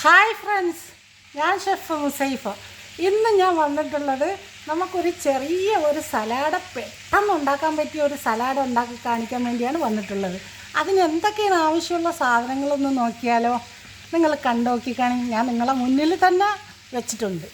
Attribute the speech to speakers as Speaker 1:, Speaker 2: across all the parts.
Speaker 1: Hi friends, ഞാൻ chef മുസൈഫ. ഇന്ന് ഞാൻ വന്നിട്ടുള്ളത് നമുക്കൊരു ചെറിയ ഒരു സലാഡ് പെട്ടെന്ന് ഉണ്ടാക്കാൻ പറ്റിയ ഒരു സലാഡ് ഉണ്ടാക്കി കാണിക്കാൻ വേണ്ടിയാണ് വന്നിട്ടുള്ളത്. അതിന് എന്തൊക്കെയാണ് ആവശ്യമുള്ള സാധനങ്ങളൊന്ന് നോക്കിയാലോ? നിങ്ങൾ കണ്ടു നോക്കിക്കാണി, ഞാൻ നിങ്ങളെ മുന്നിൽ തന്നെ വെച്ചിട്ടുണ്ട്.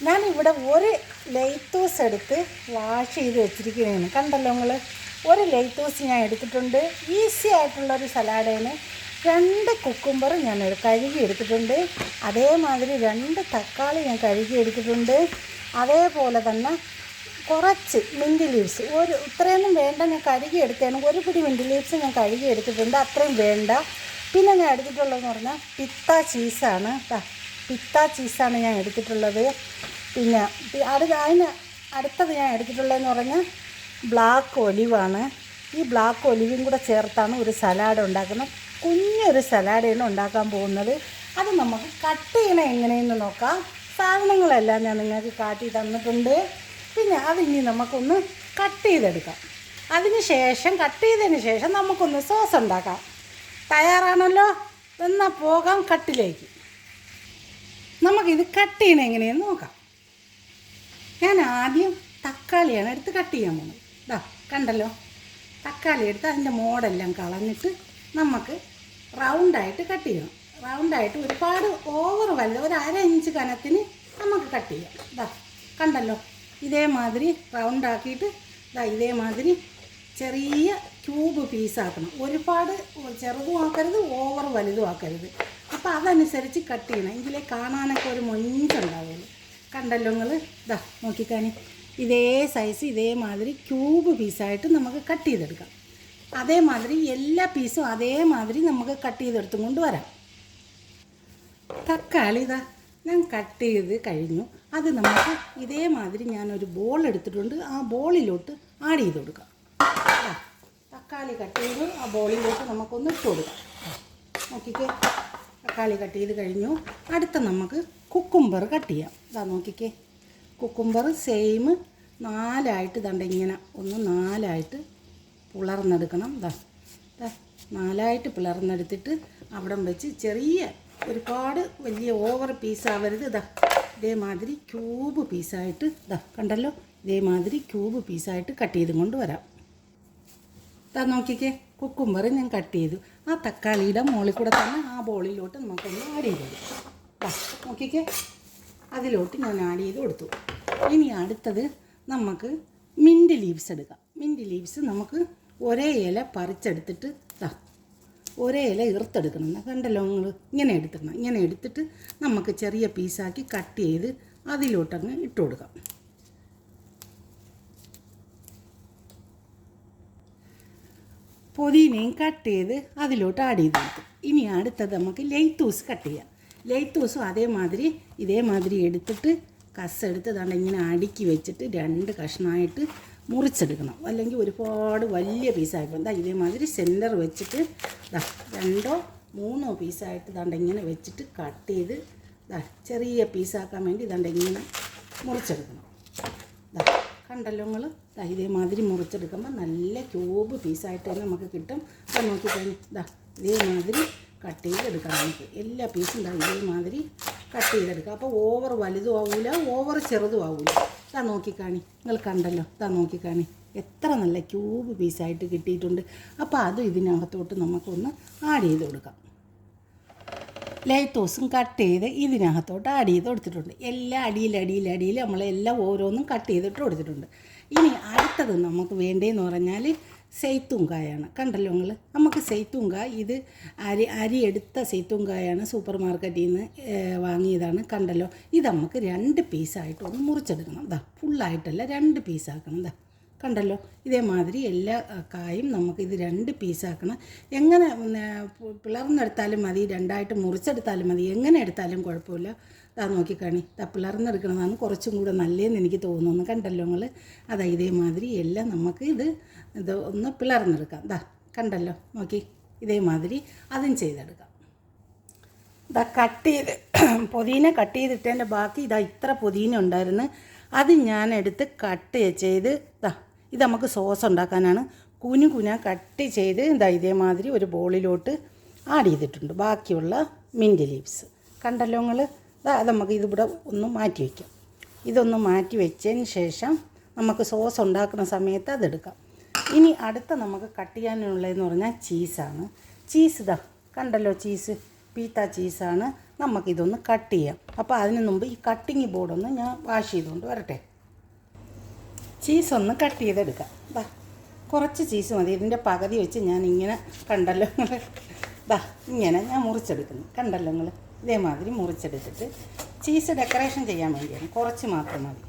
Speaker 1: ഞാനിവിടെ ഒരു ലൈത്തൂസ് എടുത്ത് വാഷ് ചെയ്ത് വെച്ചിരിക്കുകയാണ്. കണ്ടല്ലോ നിങ്ങൾ, ഒരു ലൈത്തൂസ് ഞാൻ എടുത്തിട്ടുണ്ട്. ഈസി ആയിട്ടുള്ളൊരു സലാഡാണ്. 2 കുക്കുംബർ ഞാൻ കഴുകി എടുത്തിട്ടുണ്ട്. അതേമാതിരി 2 തക്കാളി ഞാൻ കഴുകി എടുത്തിട്ടുണ്ട്. അതേപോലെ തന്നെ കുറച്ച് മിൻറ്റ് ലീവ്സ്, ഇത്രയൊന്നും വേണ്ട, ഞാൻ കഴുകി എടുത്തതാണ്. ഒരു പിടി മിൻറ്റ് ലീവ്സ് ഞാൻ കഴുകി എടുത്തിട്ടുണ്ട്, അത്രയും വേണ്ട. പിന്നെ ഞാൻ എടുത്തിട്ടുള്ളതെന്ന് പറഞ്ഞാൽ പിസ്ത ചീസാണ്. പിസ്ത ചീസാണ് ഞാൻ എടുത്തിട്ടുള്ളത്. പിന്നെ അടുത്തത് ഞാൻ എടുത്തിട്ടുള്ളതെന്ന് പറഞ്ഞാൽ ബ്ലാക്ക് ഒലിവാണ്. ഈ ബ്ലാക്ക് ഒലിവും കൂടെ ചേർത്താണ് ഒരു സലാഡ് ഉണ്ടാക്കുന്നത്. കുഞ്ഞൊരു സലാഡാണ് ഉണ്ടാക്കാൻ പോകുന്നത്. അത് നമുക്ക് കട്ട് ചെയ്യണം എങ്ങനെയെന്ന് നോക്കാം. സാധനങ്ങളെല്ലാം ഞാൻ നിങ്ങൾക്ക് കാട്ടി തന്നിട്ടുണ്ട്. പിന്നെ അതിനി നമുക്കൊന്ന് കട്ട് ചെയ്തെടുക്കാം. കട്ട് ചെയ്തതിന് ശേഷം നമുക്കൊന്ന് സോസ് ഉണ്ടാക്കാം. തയ്യാറാണല്ലോ? എന്നാൽ പോകാം കട്ടിലേക്ക്. നമുക്കിത് കട്ട് ചെയ്യണം എങ്ങനെയെന്ന് നോക്കാം. ഞാൻ ആദ്യം തക്കാളിയാണ് എടുത്ത് കട്ട് ചെയ്യാൻ പോകുന്നത്. കണ്ടല്ലോ, തക്കാളി എടുത്ത് അതിൻ്റെ മോടെല്ലാം കളഞ്ഞിട്ട് നമുക്ക് റൗണ്ടായിട്ട് കട്ട് ചെയ്യണം. റൗണ്ടായിട്ട് ഒരുപാട് ഓവർ വലുത്, ഒരു 1/2 ഇഞ്ച് കനത്തിന് നമുക്ക് കട്ട് ചെയ്യാം. കണ്ടല്ലോ, ഇതേമാതിരി റൗണ്ടാക്കിയിട്ട് ഇതേമാതിരി ചെറിയ ക്യൂബ് പീസാക്കണം. ഒരുപാട് ചെറുതും ആക്കരുത്, ഓവർ വലുതും ആക്കരുത്. അപ്പോൾ അതനുസരിച്ച് കട്ട് ചെയ്യണം, എങ്കിലേ കാണാനൊക്കെ ഒരു മൊഞ്ചുണ്ടാവുള്ളൂ. കണ്ടല്ലോ നിങ്ങൾ, നോക്കിക്കാണി, ഇതേ സൈസ് ഇതേമാതിരി ക്യൂബ് പീസായിട്ട് നമുക്ക് കട്ട് ചെയ്തെടുക്കാം. അതേമാതിരി എല്ലാ പീസും അതേമാതിരി നമുക്ക് കട്ട് ചെയ്തെടുത്തും കൊണ്ട് വരാം. തക്കാളി ഞാൻ കട്ട് ചെയ്ത് കഴിഞ്ഞു. അത് നമുക്ക് ഇതേമാതിരി ഞാനൊരു ബോൾ എടുത്തിട്ടുണ്ട്. ആ ബോളിലോട്ട് ആഡ് ചെയ്ത് കൊടുക്കാം. തക്കാളി കട്ട് ചെയ്ത് ആ ബോളിലോട്ട് നമുക്കൊന്ന് ഇട്ട് കൊടുക്കാം. നോക്കിക്കേ, തക്കാളി കട്ട് ചെയ്ത് കഴിഞ്ഞു. അടുത്ത നമുക്ക് കുക്കുംബർ കട്ട് ചെയ്യാം. നോക്കിക്കേ, കുക്കുംബർ സെയിം 4ആയിട്ട് ഇങ്ങനെ ഒന്ന് 4ആയിട്ട് പിളർന്നെടുക്കണം. 4ആയിട്ട് പിളർന്നെടുത്തിട്ട് അവിടെ വെച്ച് ചെറിയ, ഒരുപാട് വലിയ ഓവർ പീസാവരുത്. ഇതേമാതിരി ക്യൂബ് പീസായിട്ട് കണ്ടല്ലോ, ഇതേമാതിരി ക്യൂബ് പീസായിട്ട് കട്ട് ചെയ്തും കൊണ്ട് വരാം. നോക്കിക്കേ, കുക്കുംബർ ഞാൻ കട്ട് ചെയ്തു. ആ തക്കാളിയുടെ മുകളിൽ കൂടെ തന്നെ ആ ബോളിലോട്ട് നമുക്കൊന്ന് ആഡ് ചെയ്ത് കൊടുക്കാം. നോക്കിക്കേ, അതിലോട്ട് ഞാൻ ആഡ് ചെയ്ത് കൊടുത്തു. ഇനി അടുത്തത് നമുക്ക് മിൻറ്റ് ലീവ്സ് എടുക്കാം. മിൻറ്റ് ലീവ്സ് നമുക്ക് ഒരേ ഇല പറിച്ചെടുത്തിട്ട് ഒരേ ഇല ഇറുത്തെടുക്കണം. കണ്ടല്ലോ നിങ്ങൾ, ഇങ്ങനെ എടുത്തിടണം. ഇങ്ങനെ എടുത്തിട്ട് നമുക്ക് ചെറിയ പീസാക്കി കട്ട് ചെയ്ത് അതിലോട്ടങ്ങ് ഇട്ട് കൊടുക്കാം. പുതിനയും കട്ട് ചെയ്ത് അതിലോട്ട് ആഡ് ചെയ്ത് കൊടുക്കും. ഇനി അടുത്തത് നമുക്ക് ലൈത്തൂസ് കട്ട് ചെയ്യാം. ലൈത്തൂസും ഇതേമാതിരി എടുത്തിട്ട് കസ്സെടുത്ത് ഇങ്ങനെ അടുക്കി വെച്ചിട്ട് 2 കഷ്ണമായിട്ട് മുറിച്ചെടുക്കണം. അല്ലെങ്കിൽ ഒരുപാട് വലിയ പീസായിപ്പോൾ ഇതേമാതിരി സെൻറ്റർ വെച്ചിട്ട് 2 3 പീസായിട്ട് ഇങ്ങനെ വെച്ചിട്ട് കട്ട് ചെയ്ത് ചെറിയ പീസാക്കാൻ വേണ്ടി ഇങ്ങനെ മുറിച്ചെടുക്കണം. കണ്ടല്ലോ നിങ്ങൾ, ഇതേമാതിരി മുറിച്ചെടുക്കുമ്പോൾ നല്ല ക്യൂബ് പീസായിട്ട് തന്നെ നമുക്ക് കിട്ടും. അപ്പം നോക്കിക്കഴിഞ്ഞ് ഇതേമാതിരി കട്ട് ചെയ്തെടുക്കാം. നമുക്ക് എല്ലാ പീസും ഇതേമാതിരി കട്ട് ചെയ്തെടുക്കാം. അപ്പോൾ ഓവർ വലുതും ആവില്ല, ഓവർ ചെറുതും ആവില്ല. നോക്കിക്കാണി, നിങ്ങൾ കണ്ടല്ലോ, നോക്കിക്കാണി, എത്ര നല്ല ക്യൂബ് പീസായിട്ട് കിട്ടിയിട്ടുണ്ട്. അപ്പോൾ അതും ഇതിനകത്തോട്ട് നമുക്കൊന്ന് ആഡ് ചെയ്ത് കൊടുക്കാം. ലൈത്തോസും കട്ട് ചെയ്ത് ഇതിനകത്തോട്ട് ആഡ് ചെയ്ത് കൊടുത്തിട്ടുണ്ട്. എല്ലാം അടിയിൽ നമ്മളെല്ലാം ഓരോന്നും കട്ട് ചെയ്തിട്ട് കൊടുത്തിട്ടുണ്ട്. ഇനി അടുത്തത് നമുക്ക് വേണ്ടതെന്ന് പറഞ്ഞാൽ സെയ്ത്തൂങ്കായാണ്. കണ്ടല്ലോ നിങ്ങൾ, നമുക്ക് സെയ്ത്തൂങ്കായ, ഇത് അരി എടുത്ത സെയ്ത്തൂങ്കായാണ്, സൂപ്പർ മാർക്കറ്റിൽ നിന്ന് വാങ്ങിയതാണ്. കണ്ടല്ലോ, ഇത് നമുക്ക് 2 പീസായിട്ട് ഒന്ന് മുറിച്ചെടുക്കണം. ഫുള്ളായിട്ടല്ല, 2 പീസാക്കണം. കണ്ടല്ലോ, ഇതേമാതിരി എല്ലാ കായും നമുക്കിത് 2 പീസാക്കണം. എങ്ങനെ പിളർന്നെടുത്താലും മതി, 2ആയിട്ട് മുറിച്ചെടുത്താലും മതി, എങ്ങനെ എടുത്താലും കുഴപ്പമില്ല. നോക്കിക്കാണി, പിളർന്നെടുക്കണതാണ് കുറച്ചും കൂടെ നല്ലതെന്ന് എനിക്ക് തോന്നുന്നു. കണ്ടല്ലോ നിങ്ങൾ, ഇതേമാതിരി എല്ലാം നമുക്ക് ഇത് ഒന്ന് പിളർന്നെടുക്കാം. കണ്ടല്ലോ, നോക്കി, ഇതേമാതിരി അതും ചെയ്തെടുക്കാം. കട്ട് ചെയ്ത് പുതിന കട്ട് ചെയ്തിട്ടതിൻ്റെ ബാക്കി ഇത്ര പുതിന ഉണ്ടായിരുന്നു. അത് ഞാൻ എടുത്ത് കട്ട് ചെയ്ത് ഇത് നമുക്ക് സോസ് ഉണ്ടാക്കാനാണ്. കുന കട്ട് ചെയ്ത് ഇതേമാതിരി ഒരു ബോളിലോട്ട് ആഡ് ചെയ്തിട്ടുണ്ട്. ബാക്കിയുള്ള മിൻറ്റ് ലീവ്സ് കണ്ടല്ലോ നിങ്ങൾ. അത് നമുക്ക് ഇതിവിടെ ഒന്ന് മാറ്റി വയ്ക്കാം. ഇതൊന്ന് മാറ്റി വെച്ചതിന് ശേഷം നമുക്ക് സോസ് ഉണ്ടാക്കുന്ന സമയത്ത് അതെടുക്കാം. ഇനി അടുത്ത നമുക്ക് കട്ട് ചെയ്യാനുള്ളതെന്ന് പറഞ്ഞാൽ ചീസാണ്. ചീസ് ഇതാ കണ്ടല്ലോ, ചീസ് പീത്ത ചീസാണ്. നമുക്കിതൊന്ന് കട്ട് ചെയ്യാം. അപ്പോൾ അതിന് മുമ്പ് ഈ കട്ടിങ് ബോർഡൊന്ന് ഞാൻ വാഷ് ചെയ്തുകൊണ്ട് വരട്ടെ. ചീസൊന്ന് കട്ട് ചെയ്തെടുക്കാം. ദാ കുറച്ച് ചീസ് മതി. ഇതിൻ്റെ പകുതി വെച്ച് ഞാൻ ഇങ്ങനെ കണ്ടല്ലോ നിങ്ങൾ, ദാ ഇങ്ങനെ ഞാൻ മുറിച്ചെടുക്കുന്നു. കണ്ടല്ലോ നിങ്ങൾ, ഇതേമാതിരി മുറിച്ചെടുത്തിട്ട് ചീസ് ഡെക്കറേഷൻ ചെയ്യാൻ വേണ്ടിയാണ്. കുറച്ച് മാത്രം മതി.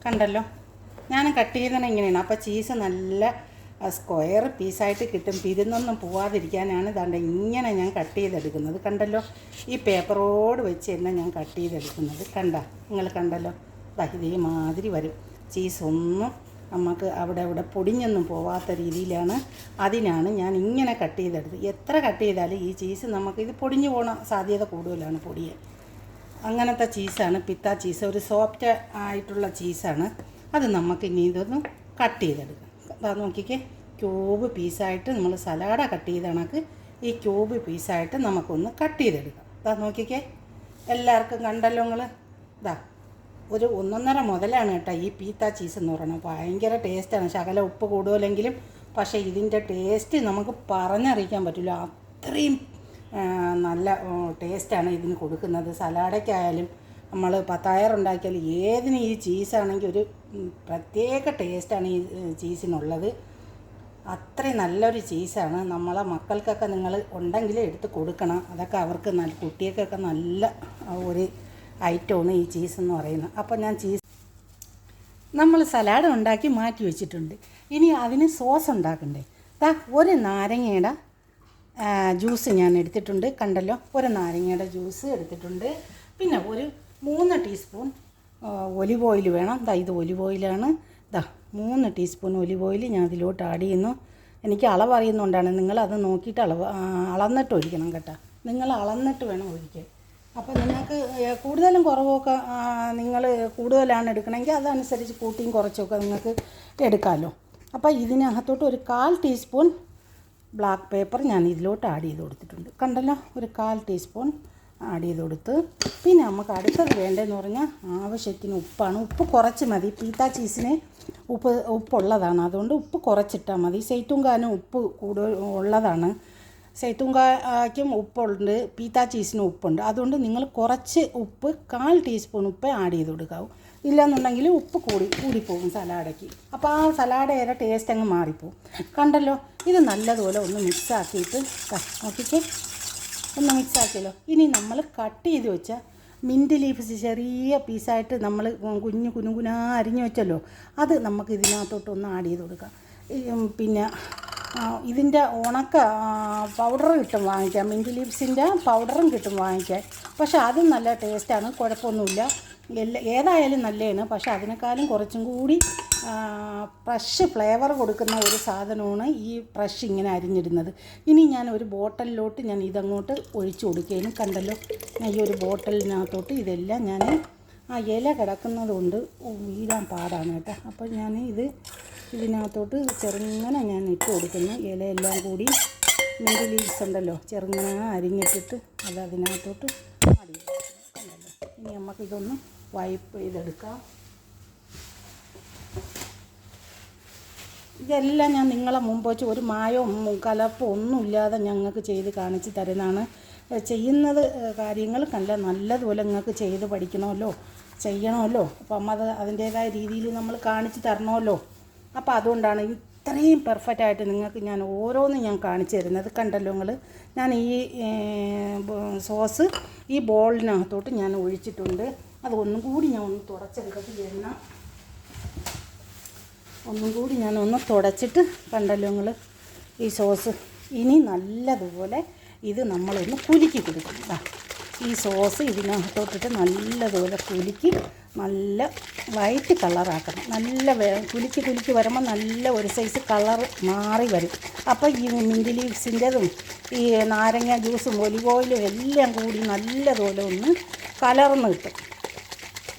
Speaker 1: കണ്ടല്ലോ, ഞാൻ കട്ട് ചെയ്യുന്നത് ഇങ്ങനെയാണ്. അപ്പോൾ ചീസ് നല്ല സ്ക്വയർ പീസായിട്ട് കിട്ടും. പിരുന്നൊന്നും പോവാതിരിക്കാനാണ് ദാണ്ട ഇങ്ങനെ ഞാൻ കട്ട് ചെയ്തെടുക്കുന്നത്. കണ്ടല്ലോ, ഈ പേപ്പറോട് വെച്ച് തന്നെ ഞാൻ കട്ട് ചെയ്തെടുക്കുന്നത്. നിങ്ങൾ കണ്ടല്ലോ, ഇതേമാതിരി വരും. ചീസൊന്നും നമുക്ക് അവിടെ പൊടിഞ്ഞൊന്നും പോവാത്ത രീതിയിലാണ്. അതിനാണ് ഞാൻ ഇങ്ങനെ കട്ട് ചെയ്തെടുത്ത്. എത്ര കട്ട് ചെയ്താലും ഈ ചീസ് ഇത് പൊടിഞ്ഞു പോകണ സാധ്യത കൂടുതലാണ്, പൊടിയെ. അങ്ങനത്തെ ചീസാണ് പിത്ത ചീസ്. ഒരു സോഫ്റ്റ് ആയിട്ടുള്ള ചീസാണ്. അത് നമുക്ക് ഇനി ഇതൊന്ന് കട്ട് ചെയ്തെടുക്കാം. അതാ നോക്കിക്കേ, ക്യൂബ് പീസായിട്ട് നമ്മൾ സലാഡ കട്ട് ചെയ്ത കണക്ക് ഈ ക്യൂബ് പീസായിട്ട് നമുക്കൊന്ന് കട്ട് ചെയ്തെടുക്കാം. അതാ നോക്കിക്കേ, എല്ലാവർക്കും കണ്ടല്ലോ നിങ്ങൾ. ഇതാ ഒരു 1.5 മുതലാണ് കേട്ടോ ഈ പീത്ത ചീസ് എന്ന് പറയുന്നത്. ഭയങ്കര ടേസ്റ്റാണ്. ശകലം ഉപ്പ് കൂടുതലെങ്കിലും പക്ഷേ ഇതിൻ്റെ ടേസ്റ്റ് നമുക്ക് പറഞ്ഞറിയിക്കാൻ പറ്റില്ല. അത്രയും നല്ല ടേസ്റ്റാണ് ഇതിന് കൊടുക്കുന്നത്. സലാഡയ്ക്കായാലും നമ്മൾ പത്തായർ ഉണ്ടാക്കിയാലും ഏതിനും ഈ ചീസാണെങ്കിൽ ഒരു പ്രത്യേക ടേസ്റ്റാണ് ഈ ചീസിനുള്ളത്. അത്രയും നല്ലൊരു ചീസാണ്. നമ്മളെ മക്കൾക്കൊക്കെ നിങ്ങൾ ഉണ്ടെങ്കിൽ എടുത്ത് കൊടുക്കണം. അതൊക്കെ അവർക്ക് കുട്ടികൾക്കൊക്കെ നല്ല ഒരു ഐറ്റമാണ് ഈ ചീസ് എന്ന് പറയുന്നത്. അപ്പോൾ ഞാൻ നമ്മൾ സലാഡ് ഉണ്ടാക്കി മാറ്റി വെച്ചിട്ടുണ്ട്. ഇനി അതിന് സോസ് ഉണ്ടാക്കണ്ടേ. ഒരു നാരങ്ങയുടെ ജ്യൂസ് ഞാൻ എടുത്തിട്ടുണ്ട്. കണ്ടല്ലോ, ഒരു നാരങ്ങയുടെ ജ്യൂസ് എടുത്തിട്ടുണ്ട്. പിന്നെ ഒരു 3 ടീസ്പൂൺ ഒലിവ് ഓയിൽ വേണം. ഇത് ഒലിവ് ഓയിലാണ്. 3 ടീസ്പൂൺ ഒലിവ് ഓയിൽ ഞാൻ അതിലോട്ട് ആഡ് ചെയ്യുന്നു. എനിക്ക് അളവ് അറിയുന്നതുകൊണ്ടാണ്. നിങ്ങളത് നോക്കിയിട്ട് അളന്നിട്ട് ഒഴിക്കണം കേട്ടോ. നിങ്ങൾ അളന്നിട്ട് വേണം ഒഴിക്കാൻ. അപ്പോൾ നിങ്ങൾക്ക് കൂടുതലും കുറവൊക്കെ നിങ്ങൾ കൂടുതലാണ് എടുക്കണമെങ്കിൽ അതനുസരിച്ച് കൂട്ടിയും കുറച്ചൊക്കെ നിങ്ങൾക്ക് എടുക്കാമല്ലോ. അപ്പോൾ ഇതിനകത്തോട്ട് ഒരു 1/4 ടീസ്പൂൺ ബ്ലാക്ക് പേപ്പർ ഞാൻ ഇതിലോട്ട് ആഡ് ചെയ്ത് കൊടുത്തിട്ടുണ്ട്. കണ്ടല്ലോ, ഒരു 1/4 ടീസ്പൂൺ ആഡ് ചെയ്ത് കൊടുത്ത്. പിന്നെ നമുക്ക് അടുത്തത് വേണ്ടതെന്ന് പറഞ്ഞാൽ ആവശ്യത്തിന് ഉപ്പാണ്. ഉപ്പ് കുറച്ച് മതി. പീത്ത ചീസിന് ഉപ്പുള്ളതാണ്, അതുകൊണ്ട് ഉപ്പ് കുറച്ചിട്ടാൽ മതി. സെയ്ത്തുങ്കാനും ഉപ്പ് കൂടുതൽ ഉള്ളതാണ്. സെയ്ത്തുങ്കായ്ക്കും ഉപ്പുണ്ട്, പീത്ത ചീസിനും ഉപ്പുണ്ട്. അതുകൊണ്ട് നിങ്ങൾ കുറച്ച് ഉപ്പ് 1/4 ടീസ്പൂൺ ഉപ്പ് ആഡ് ചെയ്ത് കൊടുക്കാവും. ഇല്ലയെന്നുണ്ടെങ്കിൽ ഉപ്പ് കൂടിപ്പോകും സലാഡയ്ക്ക്. അപ്പോൾ ആ സലാഡയുടെ ടേസ്റ്റ് അങ്ങ് മാറിപ്പോവും. കണ്ടല്ലോ, ഇത് നല്ലതുപോലെ ഒന്ന് മിക്സാക്കിയിട്ട് നോക്കിക്കേ, ഒന്ന് മിക്സാക്കിയല്ലോ. ഇനി നമ്മൾ കട്ട് ചെയ്ത് വെച്ച മിൻറ്റ് ലീഫ്സ് ചെറിയ പീസായിട്ട് നമ്മൾ കുനുകുനാ അരിഞ്ഞു വെച്ചല്ലോ, അത് നമുക്ക് ഇതിനകത്തോട്ടൊന്ന് ആഡ് ചെയ്ത് കൊടുക്കാം. പിന്നെ ഇതിൻ്റെ ഉണക്ക പൗഡർ കിട്ടും വാങ്ങിക്കാം. മിൻറ്റ് ലീവ്സിൻ്റെ പൗഡറും കിട്ടും വാങ്ങിക്കാൻ. പക്ഷേ അതും നല്ല ടേസ്റ്റാണ്, കുഴപ്പമൊന്നുമില്ല. ഏതായാലും നല്ലതാണ്. പക്ഷേ അതിനേക്കാളും കുറച്ചും കൂടി ഫ്രഷ് ഫ്ലേവർ കൊടുക്കുന്ന ഒരു സാധനമാണ് ഈ ഫ്രഷ് ഇങ്ങനെ അരിഞ്ഞിടുന്നത്. ഇനി ഞാൻ ഒരു ബോട്ടലിലോട്ട് ഞാൻ ഇതങ്ങോട്ട് ഒഴിച്ചു കൊടുക്കുകയും. കണ്ടല്ലോ, ഈ ഒരു ബോട്ടലിനകത്തോട്ട് ഇതെല്ലാം ഞാൻ ഇല കിടക്കുന്നത് കൊണ്ട് വീഴാൻ പാടാണ് കേട്ടോ. അപ്പോൾ ഞാൻ ഇതിനകത്തോട്ട് ചെറുങ്ങനെ ഞാൻ ഇട്ട് കൊടുക്കുന്നു. ഇലയെല്ലാം കൂടി മിൻറ്റ് ലീവ്സ് ഉണ്ടല്ലോ, ചെറുങ്ങനെ അരിഞ്ഞിട്ടിട്ട് അതിനകത്തോട്ട് ആഡ് ചെയ്തു. കണ്ടല്ലോ, ഇനി നമുക്കിതൊന്ന് വൈപ്പ് ചെയ്തെടുക്കാം. ഇതെല്ലാം ഞാൻ നിങ്ങളെ മുമ്പ് വെച്ച് ഒരു മായവും കലപ്പോ ഒന്നുമില്ലാതെ ഞങ്ങൾക്ക് ചെയ്ത് കാണിച്ച് തരുന്നതാണ്. ചെയ്യുന്നത് കാര്യങ്ങൾ നല്ലതുപോലെ നിങ്ങൾക്ക് ചെയ്ത് പഠിക്കണമല്ലോ, ചെയ്യണമല്ലോ. അപ്പം അതിൻ്റേതായ രീതിയിൽ നമ്മൾ കാണിച്ച് തരണമല്ലോ. അപ്പോൾ അതുകൊണ്ടാണ് ഇത്രയും പെർഫെക്റ്റായിട്ട് നിങ്ങൾക്ക് ഞാൻ ഓരോന്നും ഞാൻ കാണിച്ചു തരുന്നത്. കണ്ടല്ലോ നിങ്ങൾ, ഞാൻ ഈ സോസ് ഈ ബോളിനകത്തോട്ട് ഞാൻ ഒഴിച്ചിട്ടുണ്ട്. അത് ഒന്നും കൂടി ഞാൻ ഒന്ന് തുടച്ചെടുക്കട്ട് എണ്ണ ഒന്നും കൂടി ഞാൻ ഒന്ന് തുടച്ചിട്ട് കണ്ടല്ലോ നിങ്ങൾ ഈ സോസ്. ഇനി നല്ലതുപോലെ ഇത് നമ്മളൊന്ന് കുലുക്കി കൊടുക്കും. ഈ സോസ് ഇതിനകത്തോട്ടിട്ട് നല്ലതുപോലെ കുലുക്കി നല്ല വൈറ്റ് കളറാക്കണം. നല്ല കുലുക്കി വരുമ്പോൾ നല്ല ഒരു സൈസ് കളർ മാറി വരും. അപ്പോൾ ഈ മിൻറ്റ് ലീവ്സിൻ്റെതും ഈ നാരങ്ങ ജ്യൂസും ഒലിവ് ഓയിലും എല്ലാം കൂടി നല്ലതുപോലെ ഒന്ന് കലർന്ന് കിട്ടും.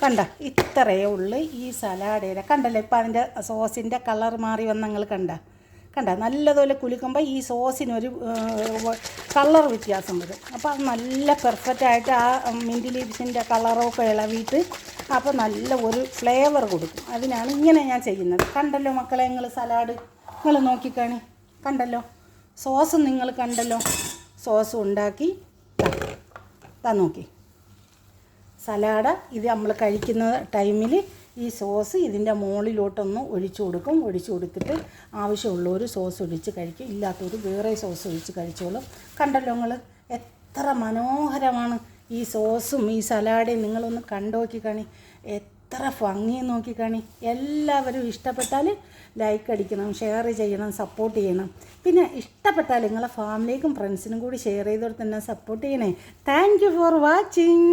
Speaker 1: കണ്ട, ഇത്രയേ ഉള്ളൂ ഈ സലാഡയുടെ. കണ്ടല്ലോ, ഇപ്പം അതിൻ്റെ സോസിൻ്റെ കളർ മാറി വന്ന് നിങ്ങൾ കണ്ട നല്ലതുപോലെ കുലുക്കുമ്പോൾ ഈ സോസിനൊരു കളർ വ്യത്യാസം വരും. അപ്പോൾ അത് നല്ല പെർഫെക്റ്റായിട്ട് ആ മിൻറ്റ് ലീവ്സിൻ്റെ കളറൊക്കെ ഇളവിയിട്ട് അപ്പോൾ നല്ല ഒരു ഫ്ലേവർ കൊടുക്കും. അതിനാണ് ഇങ്ങനെ ഞാൻ ചെയ്യുന്നത്. കണ്ടല്ലോ മക്കളെ നിങ്ങൾ സലാഡ് നിങ്ങൾ നോക്കിക്കാണി, കണ്ടല്ലോ സോസ് നിങ്ങൾ കണ്ടല്ലോ. സോസ് ഉണ്ടാക്കി നോക്കി സലാഡ് ഇത് നമ്മൾ കഴിക്കുന്ന ടൈമിൽ ഈ സോസ് ഇതിൻ്റെ മുകളിലോട്ടൊന്ന് ഒഴിച്ചു കൊടുക്കും. ഒഴിച്ചു കൊടുത്തിട്ട് ആവശ്യമുള്ളൊരു സോസ് ഒഴിച്ച് കഴിക്കും, ഇല്ലാത്തവർ വേറെ സോസ് ഒഴിച്ച് കഴിച്ചോളും. കണ്ടല്ലോ നിങ്ങൾ എത്ര മനോഹരമാണ് ഈ സോസും ഈ സലാഡും. നിങ്ങളൊന്ന് കണ്ടോക്കി കാണി, എത്ര ഭംഗിയും നോക്കിക്കാണി. എല്ലാവരും ഇഷ്ടപ്പെട്ടാൽ ലൈക്ക് അടിക്കണം, ഷെയർ ചെയ്യണം, സപ്പോർട്ട് ചെയ്യണം. പിന്നെ ഇഷ്ടപ്പെട്ടാൽ നിങ്ങളെ ഫാമിലിക്കും ഫ്രണ്ട്സിനും കൂടി ഷെയർ ചെയ്തോടെ തന്നെ സപ്പോർട്ട് ചെയ്യണേ. Thank you for watching.